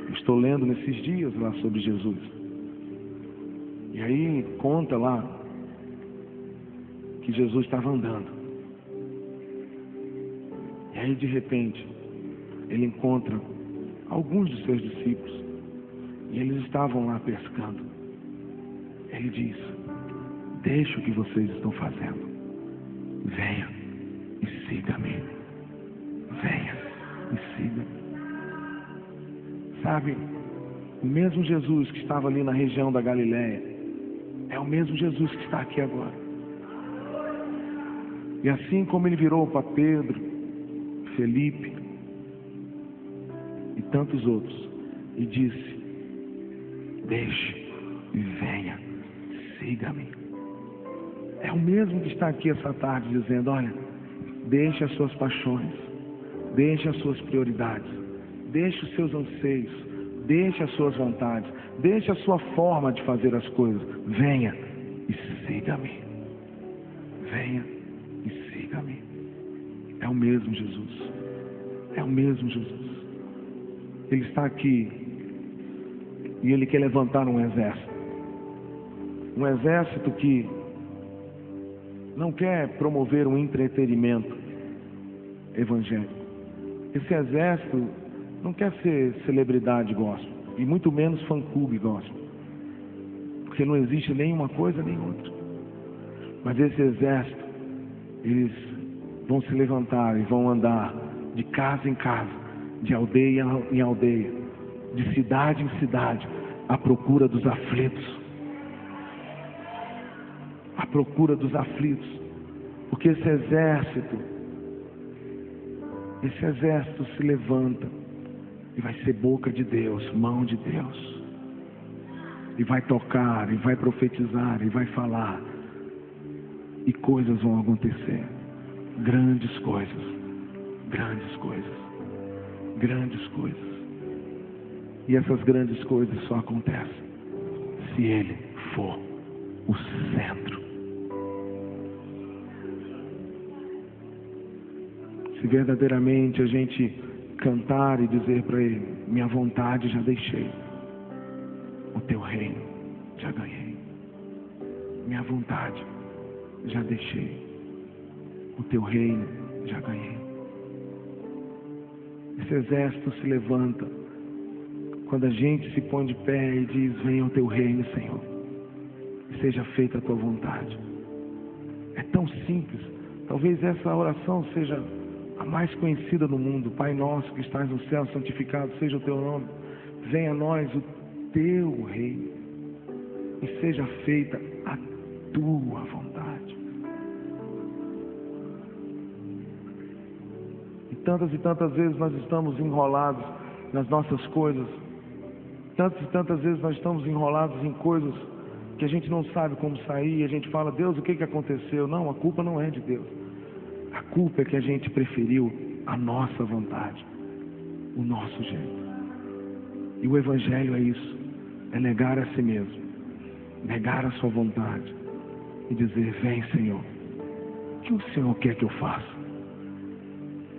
eu estou lendo nesses dias lá sobre Jesus, e aí conta lá que Jesus estava andando, e aí de repente ele encontra alguns dos seus discípulos, e eles estavam lá pescando. Ele diz: deixa o que vocês estão fazendo, venha e siga-me, venha e siga-me. Sabe, o mesmo Jesus que estava ali na região da Galileia é o mesmo Jesus que está aqui agora. E assim como ele virou para Pedro, Felipe e tantos outros e disse: deixe e venha, siga-me. É o mesmo que está aqui essa tarde dizendo: olha, deixe as suas paixões, deixe as suas prioridades, deixe os seus anseios, deixe as suas vontades, deixe a sua forma de fazer as coisas, venha e siga-me, venha e siga-me. É o mesmo Jesus, é o mesmo Jesus. Ele está aqui e Ele quer levantar um exército que não quer promover um entretenimento evangélico. Esse exército não quer ser celebridade gospel, e muito menos fã-clube gospel, porque não existe nenhuma coisa nem outra. Mas esse exército, eles vão se levantar e vão andar de casa em casa, de aldeia em aldeia, de cidade em cidade, à procura dos aflitos. À procura dos aflitos. Porque esse exército se levanta e vai ser boca de Deus, mão de Deus, e vai tocar, e vai profetizar, e vai falar, e coisas vão acontecer, grandes coisas, grandes coisas, grandes coisas. E essas grandes coisas só acontecem se Ele for o centro. Se verdadeiramente a gente cantar e dizer para Ele: minha vontade já deixei, o teu reino já ganhei. Minha vontade já deixei, o teu reino já ganhei. Esse exército se levanta quando a gente se põe de pé e diz: venha o teu reino, Senhor, e seja feita a tua vontade. É tão simples. Talvez essa oração seja a mais conhecida no mundo. Pai nosso que estás no céu, santificado seja o teu nome. Venha a nós o teu reino, e seja feita a tua vontade. E tantas vezes nós estamos enrolados nas nossas coisas. Tantas e tantas vezes nós estamos enrolados em coisas que a gente não sabe como sair. E a gente fala: Deus, o que aconteceu? Não, a culpa não é de Deus. A culpa é que a gente preferiu a nossa vontade, o nosso jeito. E o Evangelho é isso, é negar a si mesmo, negar a sua vontade e dizer: vem, Senhor, o que o Senhor quer que eu faça?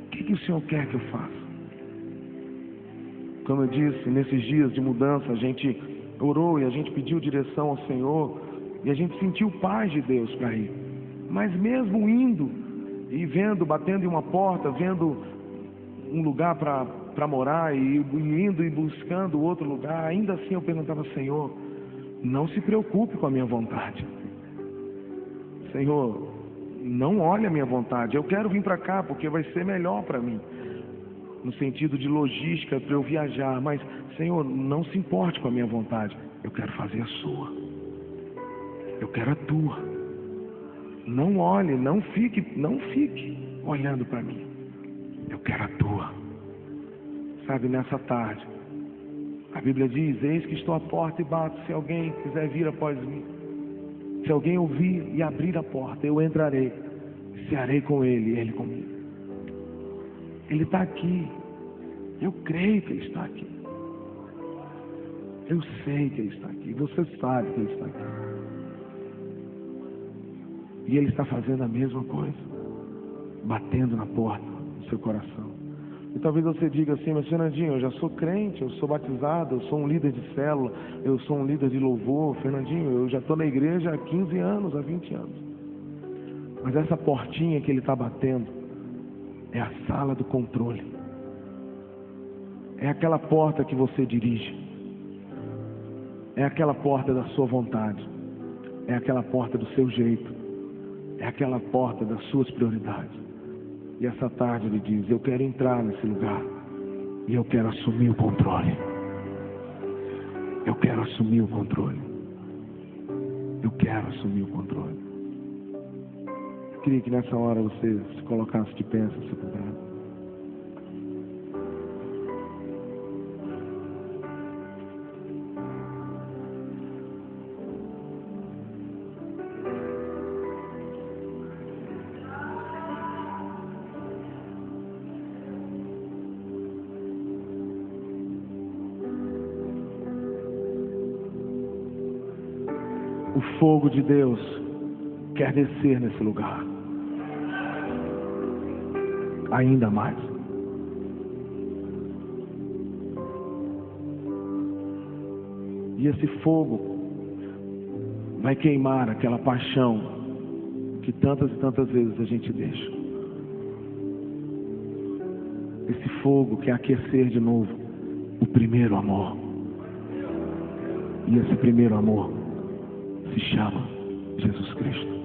O que o Senhor quer que eu faça? Como eu disse, nesses dias de mudança, a gente orou e a gente pediu direção ao Senhor e a gente sentiu paz de Deus para ir. Mas mesmo indo e vendo, batendo em uma porta, vendo um lugar para morar e indo e buscando outro lugar, ainda assim eu perguntava: Senhor, não se preocupe com a minha vontade. Senhor, não olhe a minha vontade. Eu quero vir para cá porque vai ser melhor para mim, no sentido de logística, para eu viajar. Mas, Senhor, não se importe com a minha vontade. Eu quero fazer a sua. Eu quero a tua. Não olhe, não fique olhando para mim. Eu quero a tua. Sabe, nessa tarde, a Bíblia diz: eis que estou à porta e bato. Se alguém quiser vir após mim, se alguém ouvir e abrir a porta, eu entrarei, cearei com ele e ele comigo. Ele está aqui. Eu creio que ele está aqui. Eu sei que ele está aqui. Você sabe que ele está aqui. E ele está fazendo a mesma coisa, batendo na porta do seu coração. E talvez você diga assim: mas Fernandinho, eu já sou crente, eu sou batizado, eu sou um líder de célula, eu sou um líder de louvor. Fernandinho, eu já estou na igreja há 15 anos, há 20 anos. Mas essa portinha que ele está batendo é a sala do controle. É aquela porta que você dirige. É aquela porta da sua vontade. É aquela porta do seu jeito. É aquela porta das suas prioridades. E essa tarde ele diz: eu quero entrar nesse lugar e eu quero assumir o controle. Eu quero assumir o controle. Eu quero assumir o controle. Eu queria que nessa hora você se colocasse de pé, se você puder. O fogo de Deus quer descer nesse lugar ainda mais. E esse fogo vai queimar aquela paixão que tantas e tantas vezes a gente deixa. Esse fogo quer aquecer de novo o primeiro amor. E esse primeiro amor se chama Jesus Cristo.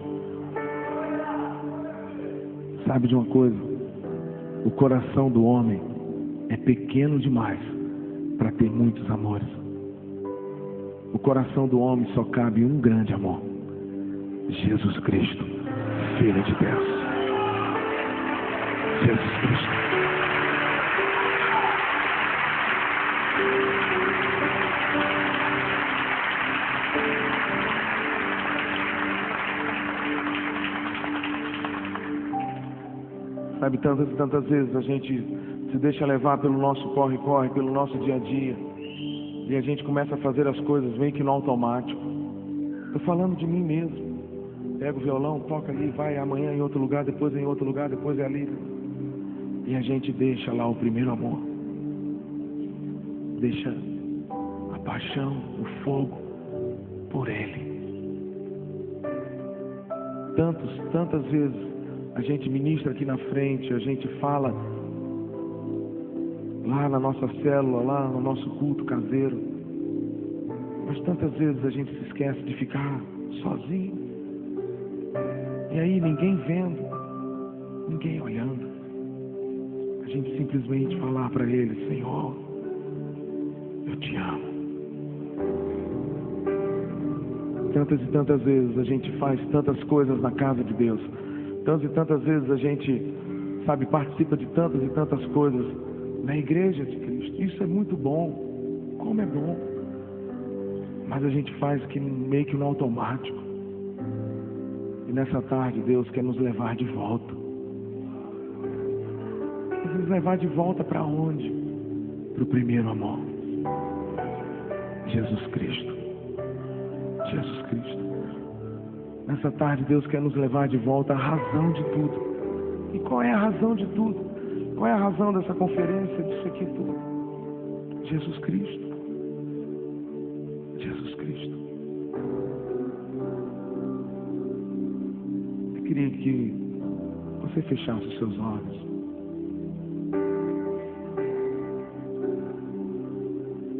Sabe de uma coisa? O coração do homem é pequeno demais para ter muitos amores. O coração do homem só cabe um grande amor: Jesus Cristo, Filho de Deus. Jesus Cristo. Sabe, tantas e tantas vezes a gente se deixa levar pelo nosso corre-corre, pelo nosso dia a dia, e a gente começa a fazer as coisas meio que no automático. Estou falando de mim mesmo. Pega o violão, toca ali, vai amanhã em outro lugar, depois em outro lugar, depois é ali. E a gente deixa lá o primeiro amor. Deixa a paixão, o fogo por Ele. Tantas vezes a gente ministra aqui na frente, a gente fala lá na nossa célula, lá no nosso culto caseiro. Mas tantas vezes a gente se esquece de ficar sozinho. E aí ninguém vendo, ninguém olhando. A gente simplesmente falar para Ele: Senhor, eu te amo. Tantas e tantas vezes a gente faz tantas coisas na casa de Deus. Tantas e tantas vezes a gente, sabe, participa de tantas e tantas coisas na igreja de Cristo. Isso é muito bom. Como é bom. Mas a gente faz que meio que no automático. E nessa tarde Deus quer nos levar de volta. Quer nos levar de volta para onde? Para o primeiro amor. Jesus Cristo. Jesus Cristo. Nessa tarde Deus quer nos levar de volta à razão de tudo. E qual é a razão de tudo? Qual é a razão dessa conferência, disso aqui tudo? Jesus Cristo. Jesus que você fechasse os seus olhos.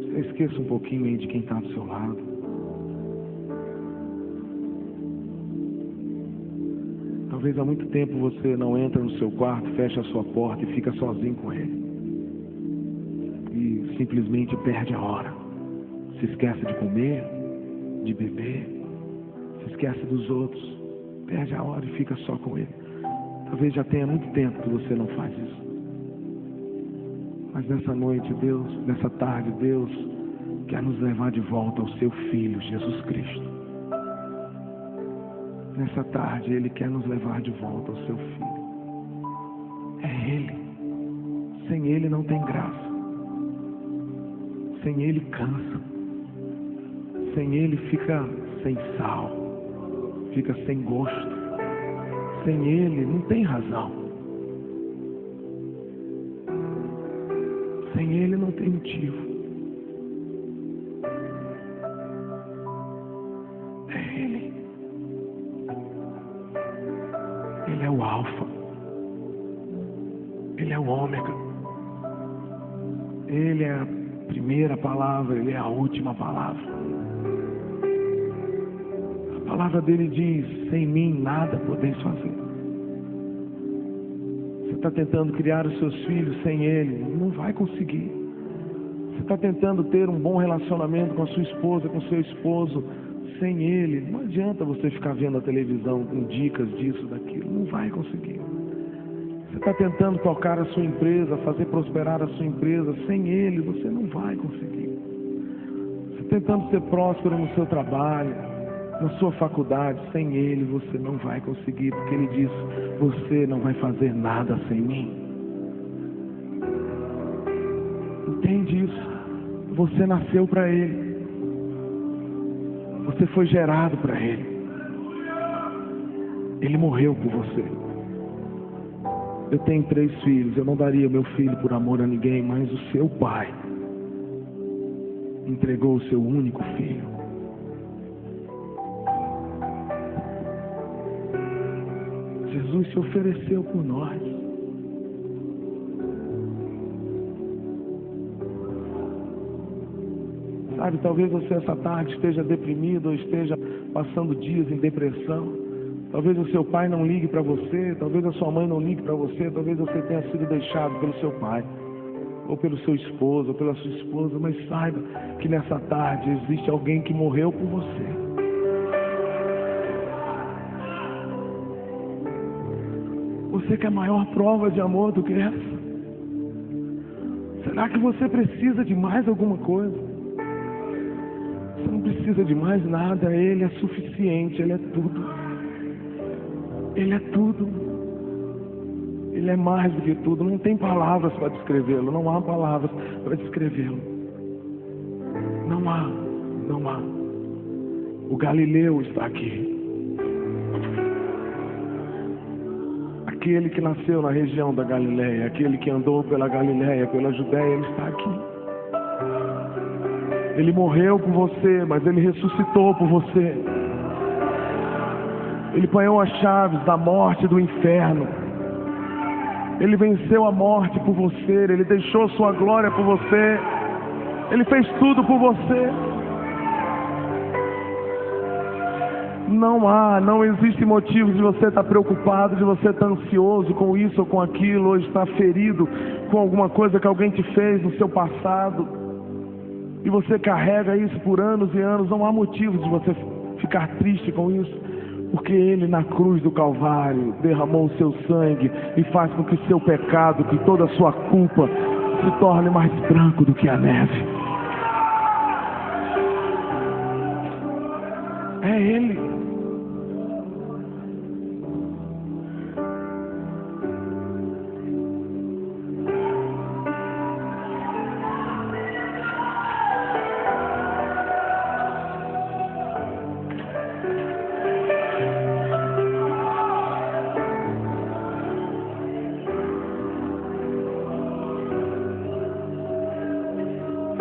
Você esqueça um pouquinho aí de quem está do seu lado. Talvez há muito tempo você não entra no seu quarto, fecha a sua porta e fica sozinho com ele. E simplesmente perde a hora. Se esquece de comer, de beber, se esquece dos outros, perde a hora e fica só com ele. Talvez já tenha muito tempo que você não faz isso. Mas nessa noite, Deus, nessa tarde, Deus quer nos levar de volta ao seu Filho, Jesus Cristo. Nessa tarde, Ele quer nos levar de volta ao seu Filho. É Ele. Sem Ele não tem graça. Sem Ele cansa. Sem Ele fica sem sal. Fica sem gosto. Sem Ele não tem razão. Sem Ele não tem motivo. É Ele. Ele é o Alfa. Ele é o Ômega. Ele é a primeira palavra, Ele é a última palavra. A palavra dele diz: sem mim nada podeis fazer. Você está tentando criar os seus filhos sem Ele, não vai conseguir. Você está tentando ter um bom relacionamento com a sua esposa, com o seu esposo, sem Ele, não adianta você ficar vendo a televisão com dicas disso, daquilo, não vai conseguir. Você está tentando tocar a sua empresa, fazer prosperar a sua empresa, sem Ele você não vai conseguir. Você está tentando ser próspero no seu trabalho, na sua faculdade, sem Ele você não vai conseguir, porque Ele diz: você não vai fazer nada sem mim. Entende isso? Você nasceu para Ele. Você foi gerado para Ele. Ele morreu por você. Eu tenho 3 filhos. Eu não daria meu filho por amor a ninguém, mas o seu pai entregou o seu único filho. Jesus se ofereceu por nós. Sabe, talvez você essa tarde esteja deprimido ou esteja passando dias em depressão. Talvez o seu pai não ligue para você, talvez a sua mãe não ligue para você, talvez você tenha sido deixado pelo seu pai, ou pelo seu esposo, ou pela sua esposa, mas saiba que nessa tarde existe alguém que morreu por você. Você quer maior prova de amor do que essa? Será que você precisa de mais alguma coisa? Você não precisa de mais nada, Ele é suficiente, Ele é tudo. Ele é tudo. Ele é mais do que tudo. Não tem palavras para descrevê-lo. Não há palavras para descrevê-lo. Não há. Não há. O Galileu está aqui. Aquele que nasceu na região da Galileia, aquele que andou pela Galileia, pela Judéia, Ele está aqui. Ele morreu por você, mas Ele ressuscitou por você. Ele apanhou as chaves da morte e do inferno. Ele venceu a morte por você. Ele deixou sua glória por você. Ele fez tudo por você. Não existe motivo de você estar preocupado, de você estar ansioso com isso ou com aquilo, ou estar ferido com alguma coisa que alguém te fez no seu passado. E você carrega isso por anos e anos. Não há motivo de você ficar triste com isso. Porque Ele na cruz do Calvário derramou o seu sangue e faz com que seu pecado, que toda a sua culpa se torne mais branco do que a neve. É Ele.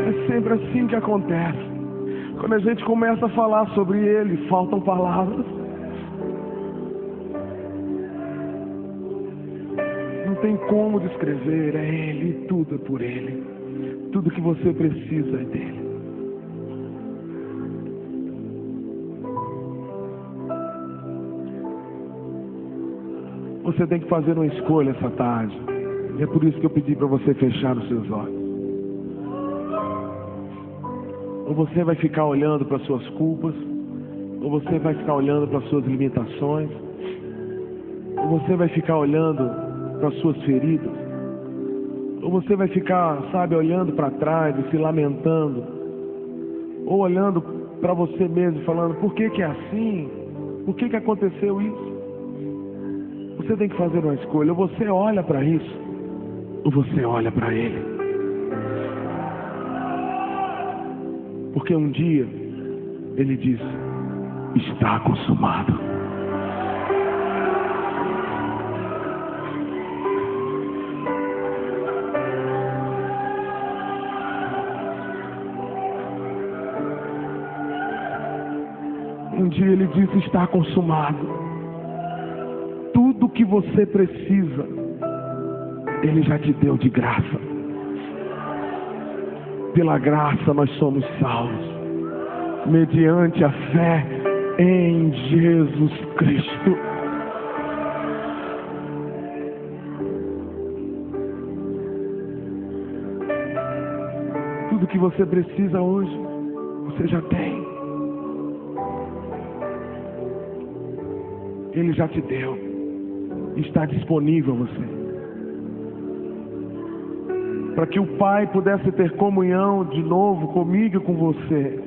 É sempre assim que acontece. Quando a gente começa a falar sobre Ele, faltam palavras. tem como descrever. É Ele, tudo é por Ele. Tudo que você precisa é dele. Você tem que fazer uma escolha essa tarde. E é por isso que eu pedi para você fechar os seus olhos. Ou você vai ficar olhando para as suas culpas, ou você vai ficar olhando para as suas limitações, ou você vai ficar olhando para as suas feridas, ou você vai ficar, sabe, olhando para trás e se lamentando, ou olhando para você mesmo falando, por que que é assim? Por que que aconteceu isso? Você tem que fazer uma escolha. Ou você olha para isso, ou você olha para Ele. Porque um dia Ele disse, está consumado. Um dia Ele disse, está consumado. Tudo que você precisa, Ele já te deu de graça. Pela graça nós somos salvos, mediante a fé em Jesus Cristo. Tudo que você precisa hoje, você já tem. Ele já te deu. Está disponível a você. Para que o Pai pudesse ter comunhão de novo comigo e com você.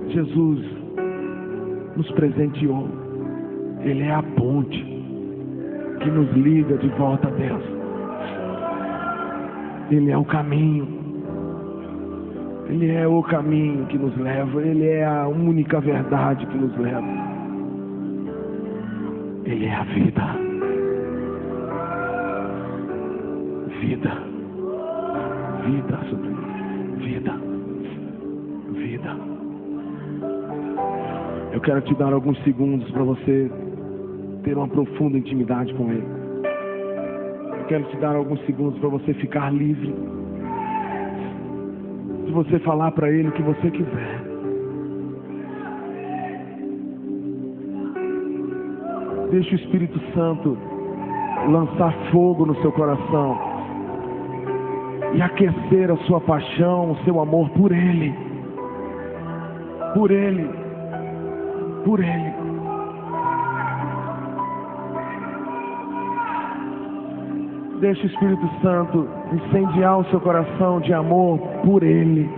Jesus nos presenteou. Ele é a ponte que nos liga de volta a Deus. Ele é o caminho. Ele é o caminho que nos leva. Ele é a única verdade que nos leva. Ele é a vida. Vida. Vida sobre vida. Vida. Eu quero te dar alguns segundos para você ter uma profunda intimidade com Ele. Eu quero te dar alguns segundos para você ficar livre. Se você falar para Ele o que você quiser. Deixa o Espírito Santo lançar fogo no seu coração e aquecer a sua paixão, o seu amor por Ele. Por Ele. Por Ele. Deixa o Espírito Santo incendiar o seu coração de amor por Ele.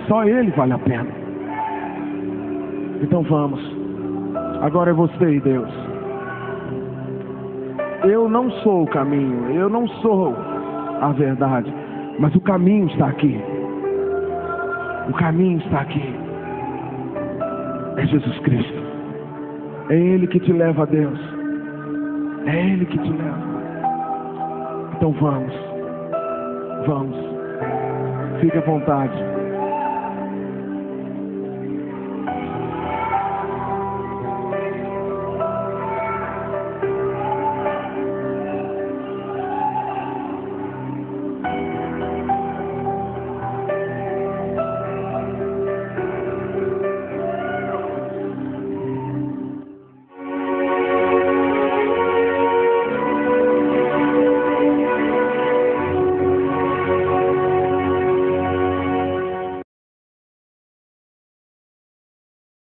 Só Ele vale a pena. Então vamos. Agora é você e Deus. Eu não sou o caminho, eu não sou a verdade, mas o caminho está aqui. O caminho está aqui. É Jesus Cristo. É Ele que te leva a Deus. É Ele que te leva. Então vamos. Vamos. Fique à vontade.